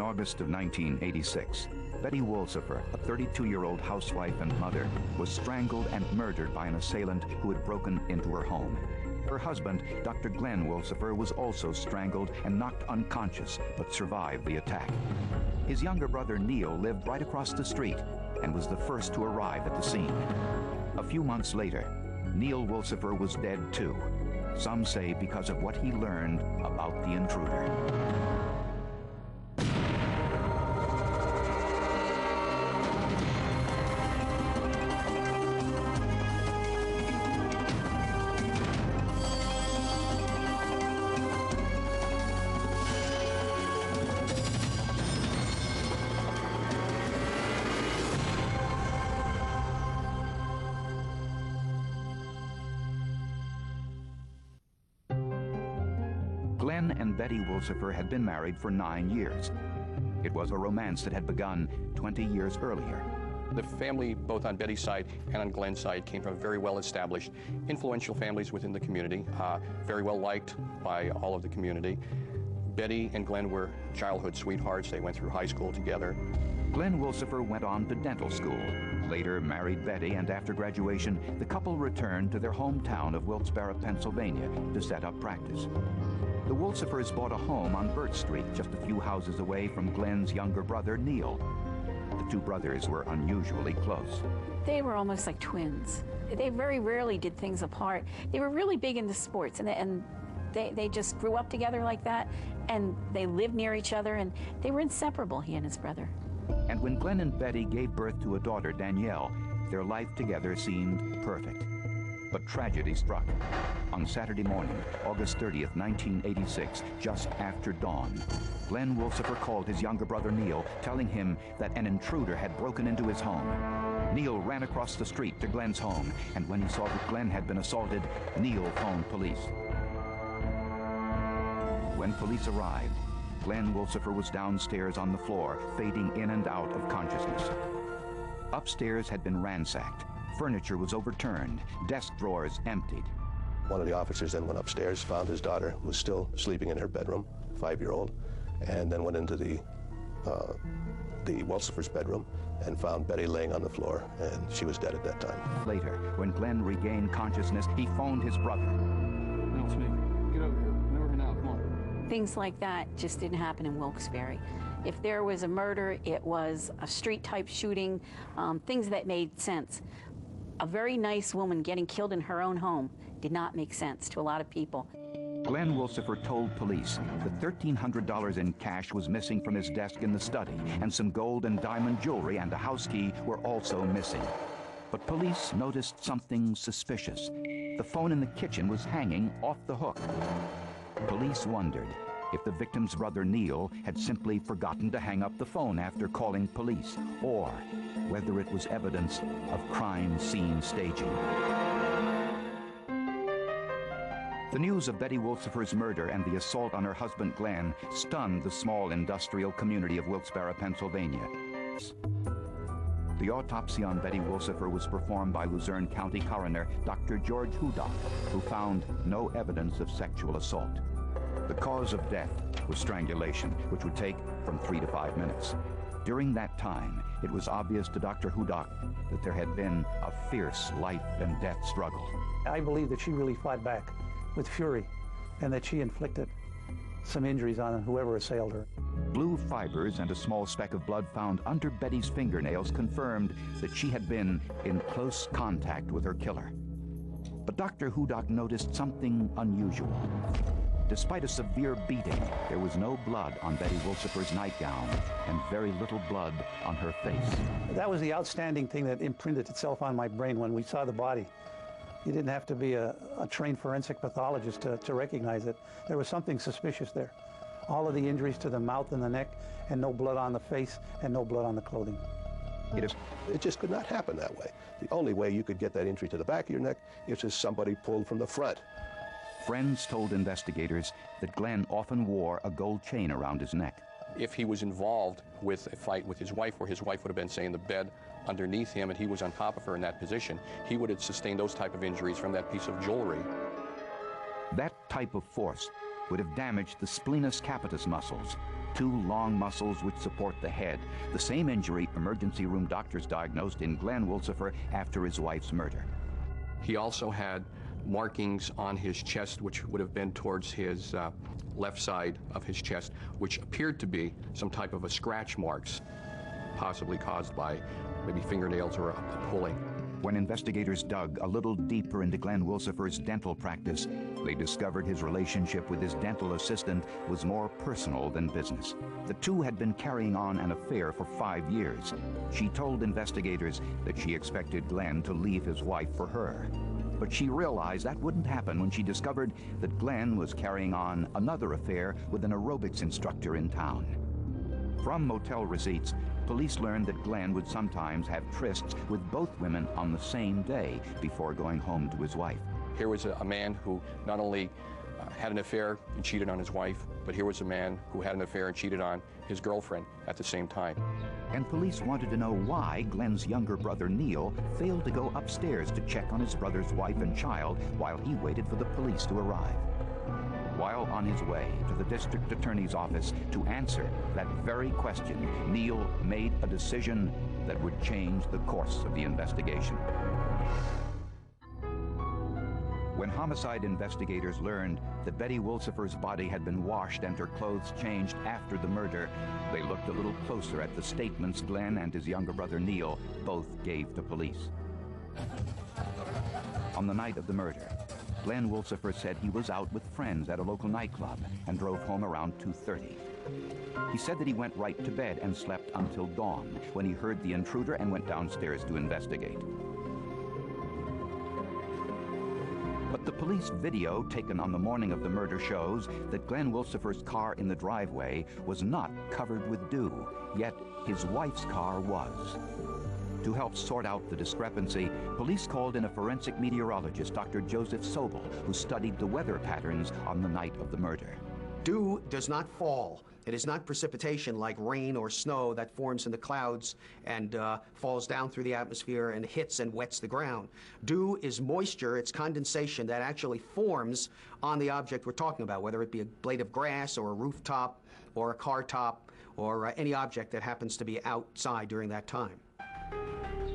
August of 1986, Betty Wolsifer, a 32-year-old housewife and mother, was strangled and murdered by an assailant who had broken into her home. Her husband, Dr. Glenn Wolsifer, was also strangled and knocked unconscious, but survived the attack. His younger brother, Neil, lived right across the street and was the first to arrive at the scene. A few months later, Neil Wolsifer was dead too. Some say because of what he learned about the intruder. Glenn and Betty Wolsifer had been married for 9 years. It was a romance that had begun 20 years earlier. The family, both on Betty's side and on Glenn's side, came from very well-established, influential families within the community, very well liked by all of the community. Betty and Glenn were childhood sweethearts. They went through high school together. Glenn Wolsifer went on to dental school, later married Betty, and after graduation, the couple returned to their hometown of Wilkes-Barre, Pennsylvania, to set up practice. The Wolsifers bought a home on Burt Street, just a few houses away from Glenn's younger brother, Neil. The two brothers were unusually close. They were almost like twins. They very rarely did things apart. They were really big into sports, and they just grew up together like that, and they lived near each other, and they were inseparable, he and his brother. And when Glenn and Betty gave birth to a daughter, Danielle, their life together seemed perfect. But tragedy struck. On Saturday morning, August 30th, 1986, just after dawn, Glenn Wolsifer called his younger brother Neil, telling him that an intruder had broken into his home. Neil ran across the street to Glenn's home, and when he saw that Glenn had been assaulted, Neil phoned police. When police arrived, Glenn Wolsifer was downstairs on the floor, fading in and out of consciousness. Upstairs had been ransacked. Furniture was overturned, desk drawers emptied. One of the officers then went upstairs, found his daughter was still sleeping in her bedroom, 5-year-old, and then went into the Wolsifer's bedroom and found Betty laying on the floor, and she was dead at that time. Later, when Glenn regained consciousness, he phoned his brother. No, it's me. Get over here. I'm over here now. Come on. Things like that just didn't happen in Wilkes-Barre. If there was a murder, it was a street-type shooting, things that made sense. A very nice woman getting killed in her own home did not make sense to a lot of people. Glenn Wolsifer told police that $1,300 in cash was missing from his desk in the study, and some gold and diamond jewelry and a house key were also missing. But police noticed something suspicious. The phone in the kitchen was hanging off the hook. Police wondered if the victim's brother Neil had simply forgotten to hang up the phone after calling police, or whether it was evidence of crime scene staging. The news of Betty Wolsifer's murder and the assault on her husband Glenn stunned the small industrial community of Wilkes-Barre, Pennsylvania. The autopsy on Betty Wolsifer was performed by Luzerne County Coroner Dr. George Hudak, who found no evidence of sexual assault. The cause of death was strangulation, which would take from 3 to 5 minutes. During that time, it was obvious to Dr. Hudak that there had been a fierce life and death struggle. I believe that she really fought back with fury, and that she inflicted some injuries on whoever assailed her. Blue fibers and a small speck of blood found under Betty's fingernails confirmed that she had been in close contact with her killer. But Dr. Hudak noticed something unusual. Despite a severe beating, there was no blood on Betty Wolsifer's nightgown and very little blood on her face. That was the outstanding thing that imprinted itself on my brain when we saw the body. You didn't have to be a trained forensic pathologist to recognize it. There was something suspicious there. All of the injuries to the mouth and the neck, and no blood on the face, and no blood on the clothing. It just could not happen that way. The only way you could get that injury to the back of your neck is just somebody pulled from the front. Friends told investigators that Glenn often wore a gold chain around his neck. If he was involved with a fight with his wife, where his wife would have been, say, in the bed underneath him and he was on top of her in that position, he would have sustained those type of injuries from that piece of jewelry. That type of force would have damaged the splenius capitis muscles, two long muscles which support the head, the same injury emergency room doctors diagnosed in Glenn Wilsifer after his wife's murder. He also had markings on his chest, which would have been towards his left side of his chest, which appeared to be some type of a scratch marks, possibly caused by maybe fingernails or a pulling. When investigators dug a little deeper into Glenn Wilsifer's dental practice, they discovered his relationship with his dental assistant was more personal than business. The two had been carrying on an affair for 5 years. She told investigators that she expected Glenn to leave his wife for her. But she realized that wouldn't happen when she discovered that Glenn was carrying on another affair with an aerobics instructor in town. From motel receipts, police learned that Glenn would sometimes have trysts with both women on the same day before going home to his wife. Here was a man who not only had an affair and cheated on his wife, but here was a man who had an affair and cheated on his girlfriend at the same time. And police wanted to know why Glenn's younger brother Neil failed to go upstairs to check on his brother's wife and child while he waited for the police to arrive. While on his way to the district attorney's office to answer that very question, Neil made a decision that would change the course of the investigation. When homicide investigators learned that Betty Wilsifer's body had been washed and her clothes changed after the murder, they looked a little closer at the statements Glenn and his younger brother Neil both gave to police. On the night of the murder, Glenn Wilsifer said he was out with friends at a local nightclub and drove home around 2:30. He said that he went right to bed and slept until dawn when he heard the intruder and went downstairs to investigate. But the police video taken on the morning of the murder shows that Glenn Wilsifer's car in the driveway was not covered with dew, yet his wife's car was. To help sort out the discrepancy, police called in a forensic meteorologist, Dr. Joseph Sobel, who studied the weather patterns on the night of the murder. Dew does not fall. It is not precipitation like rain or snow that forms in the clouds and falls down through the atmosphere and hits and wets the ground. Dew is moisture, it's condensation that actually forms on the object we're talking about, whether it be a blade of grass or a rooftop or a car top or any object that happens to be outside during that time.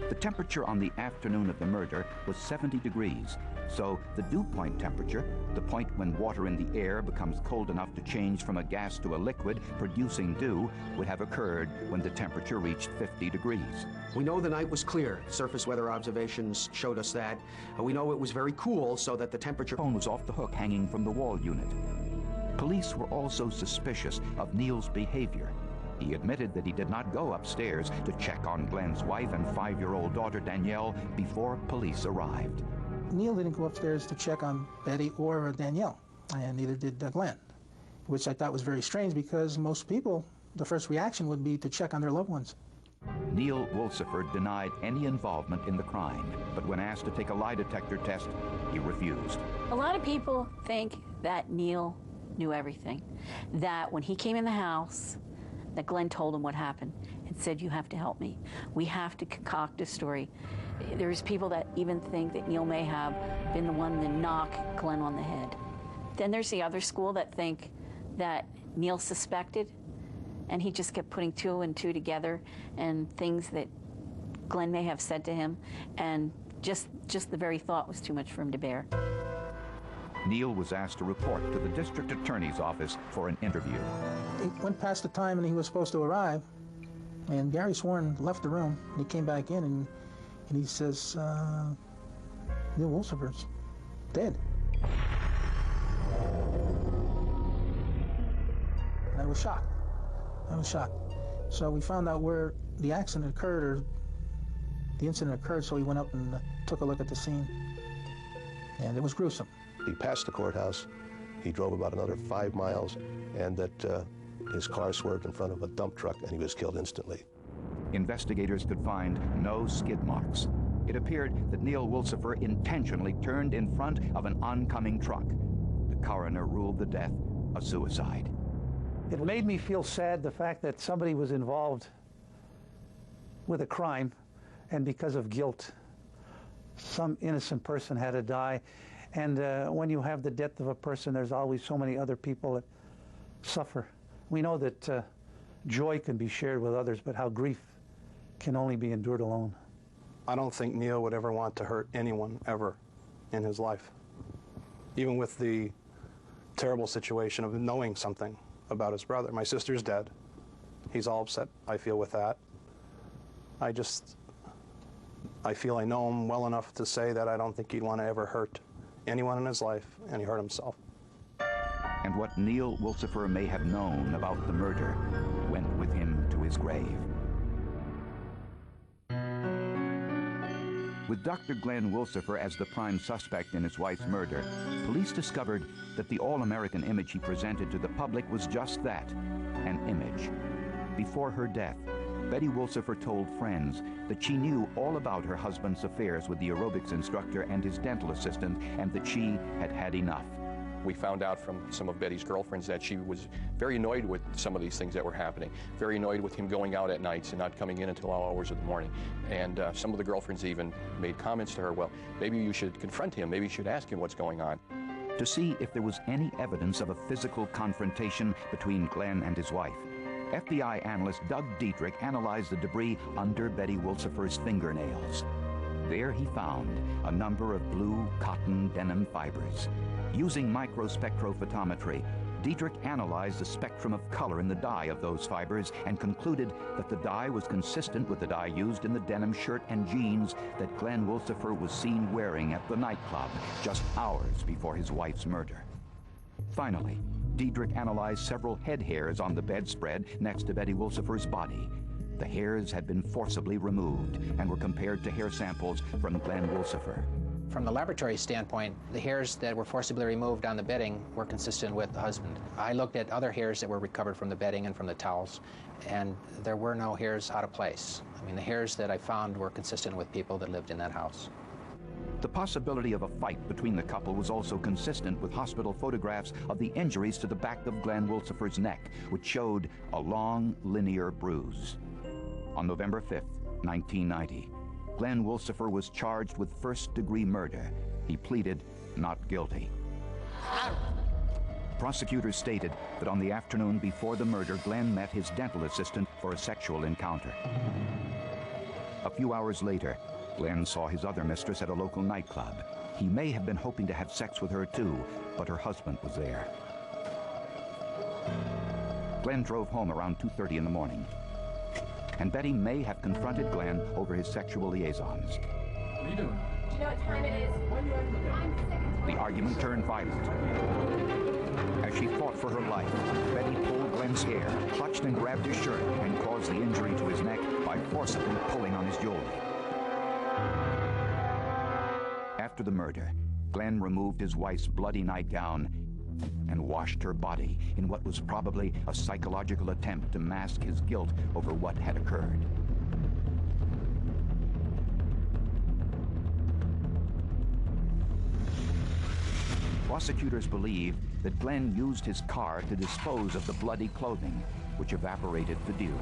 The temperature on the afternoon of the murder was 70 degrees, so the dew point temperature, the point when water in the air becomes cold enough to change from a gas to a liquid, producing dew, would have occurred when the temperature reached 50 degrees. We know the night was clear. Surface weather observations showed us that. We know it was very cool, so that the temperature Phone was off the hook hanging from the wall unit. Police were also suspicious of Neil's behavior. He admitted that he did not go upstairs to check on Glenn's wife and 5-year-old daughter Danielle before police arrived. Neil didn't go upstairs to check on Betty or Danielle, and neither did Glenn, which I thought was very strange because most people, the first reaction would be to check on their loved ones. Neil Wilsifer denied any involvement in the crime, but when asked to take a lie detector test, he refused. A lot of people think that Neil knew everything, that when he came in the house, that Glenn told him what happened and said, "You have to help me. We have to concoct a story." There's people that even think that Neil may have been the one to knock Glenn on the head. Then there's the other school that think that Neil suspected, and he just kept putting 2 and 2 together and things that Glenn may have said to him, and just the very thought was too much for him to bear. Neil was asked to report to the district attorney's office for an interview. It went past the time and he was supposed to arrive, and Gary Sworn left the room, and he came back in, and he says, Neil Wilsifer's dead. And I was shocked. So we found out where the accident occurred, or the incident occurred, so we went up and took a look at the scene, and it was gruesome. He passed the courthouse. He drove about another 5 miles, and that his car swerved in front of a dump truck, and he was killed instantly. Investigators could find no skid marks. It appeared that Neil Wilsifer intentionally turned in front of an oncoming truck. The coroner ruled the death a suicide. It made me feel sad, the fact that somebody was involved with a crime, and because of guilt, some innocent person had to die. And when you have the death of a person, there's always so many other people that suffer We know that joy can be shared with others, but how grief can only be endured alone. I don't think Neil would ever want to hurt anyone ever in his life. Even with the terrible situation of knowing something about his brother. My sister's dead. He's all upset, I feel, with that. I feel I know him well enough to say that I don't think he'd want to ever hurt anyone in his life, and he hurt himself. And what Neil Wilsifer may have known about the murder went with him to his grave. With Dr. Glenn Wilsifer as the prime suspect in his wife's murder, police discovered that the all-American image he presented to the public was just that, an image. Before her death, Betty Wilsifer told friends that she knew all about her husband's affairs with the aerobics instructor and his dental assistant, and that she had had enough. We found out from some of Betty's girlfriends that she was very annoyed with some of these things that were happening, very annoyed with him going out at nights and not coming in until all hours of the morning. And some of the girlfriends even made comments to her, well, maybe you should confront him, maybe you should ask him what's going on. To see if there was any evidence of a physical confrontation between Glenn and his wife, FBI analyst Doug Dietrich analyzed the debris under Betty Wilsifer's fingernails. There he found a number of blue cotton denim fibers. Using microspectrophotometry, Dietrich analyzed the spectrum of color in the dye of those fibers and concluded that the dye was consistent with the dye used in the denim shirt and jeans that Glenn Wilsifer was seen wearing at the nightclub just hours before his wife's murder. Finally, Dietrich analyzed several head hairs on the bedspread next to Betty Wilsifer's body. The hairs had been forcibly removed and were compared to hair samples from Glenn Wilsifer. From the laboratory standpoint, the hairs that were forcibly removed on the bedding were consistent with the husband. I looked at other hairs that were recovered from the bedding and from the towels, and there were no hairs out of place. I mean, the hairs that I found were consistent with people that lived in that house. The possibility of a fight between the couple was also consistent with hospital photographs of the injuries to the back of Glenn Wilsifer's neck, which showed a long, linear bruise. On November 5th, 1990, Glenn Wilsifer was charged with first-degree murder. He pleaded not guilty. Prosecutors stated that on the afternoon before the murder, Glenn met his dental assistant for a sexual encounter. A few hours later, Glenn saw his other mistress at a local nightclub. He may have been hoping to have sex with her too, but her husband was there. Glenn drove home around 2:30 in the morning, and Betty may have confronted Glenn over his sexual liaisons. What are you doing? Do you know what time it is? I'm sick. The argument turned violent. As she fought for her life, Betty pulled Glenn's hair, clutched and grabbed his shirt, and caused the injury to his neck by forcibly pulling on his jewelry. After the murder, Glenn removed his wife's bloody nightgown and washed her body in what was probably a psychological attempt to mask his guilt over what had occurred. Prosecutors believe that Glenn used his car to dispose of the bloody clothing, which evaporated the dew.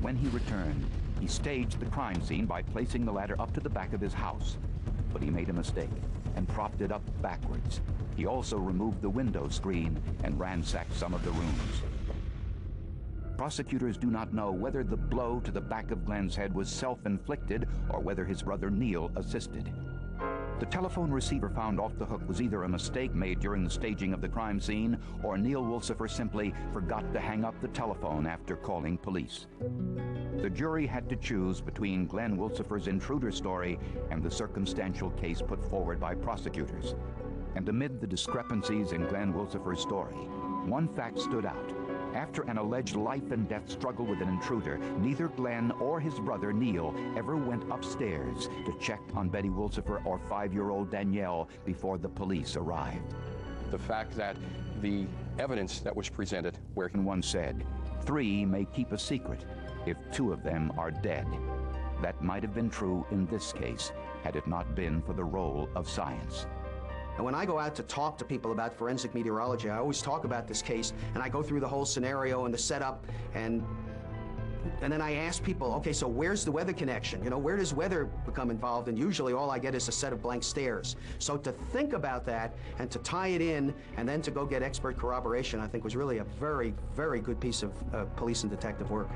When he returned, he staged the crime scene by placing the ladder up to the back of his house, but he made a mistake and propped it up backwards. He also removed the window screen and ransacked some of the rooms. Prosecutors do not know whether the blow to the back of Glenn's head was self-inflicted or whether his brother Neil assisted. The telephone receiver found off the hook was either a mistake made during the staging of the crime scene, or Neil Wilsifer simply forgot to hang up the telephone after calling police. The jury had to choose between Glenn Wilsifer's intruder story and the circumstantial case put forward by prosecutors. And amid the discrepancies in Glenn Wilsifer's story, one fact stood out. After an alleged life-and-death struggle with an intruder, neither Glenn or his brother Neil ever went upstairs to check on Betty Wilsifer or 5-year-old Danielle before the police arrived. The fact that the evidence that was presented, where one said, 3 may keep a secret if 2 of them are dead. That might have been true in this case had it not been for the role of science. And when I go out to talk to people about forensic meteorology, I always talk about this case, and I go through the whole scenario and the setup, and And then I asked people, okay, so where's the weather connection? You know, where does weather become involved? And usually all I get is a set of blank stares. So to think about that and to tie it in and then to go get expert corroboration, I think was really a very, very good piece of police and detective work.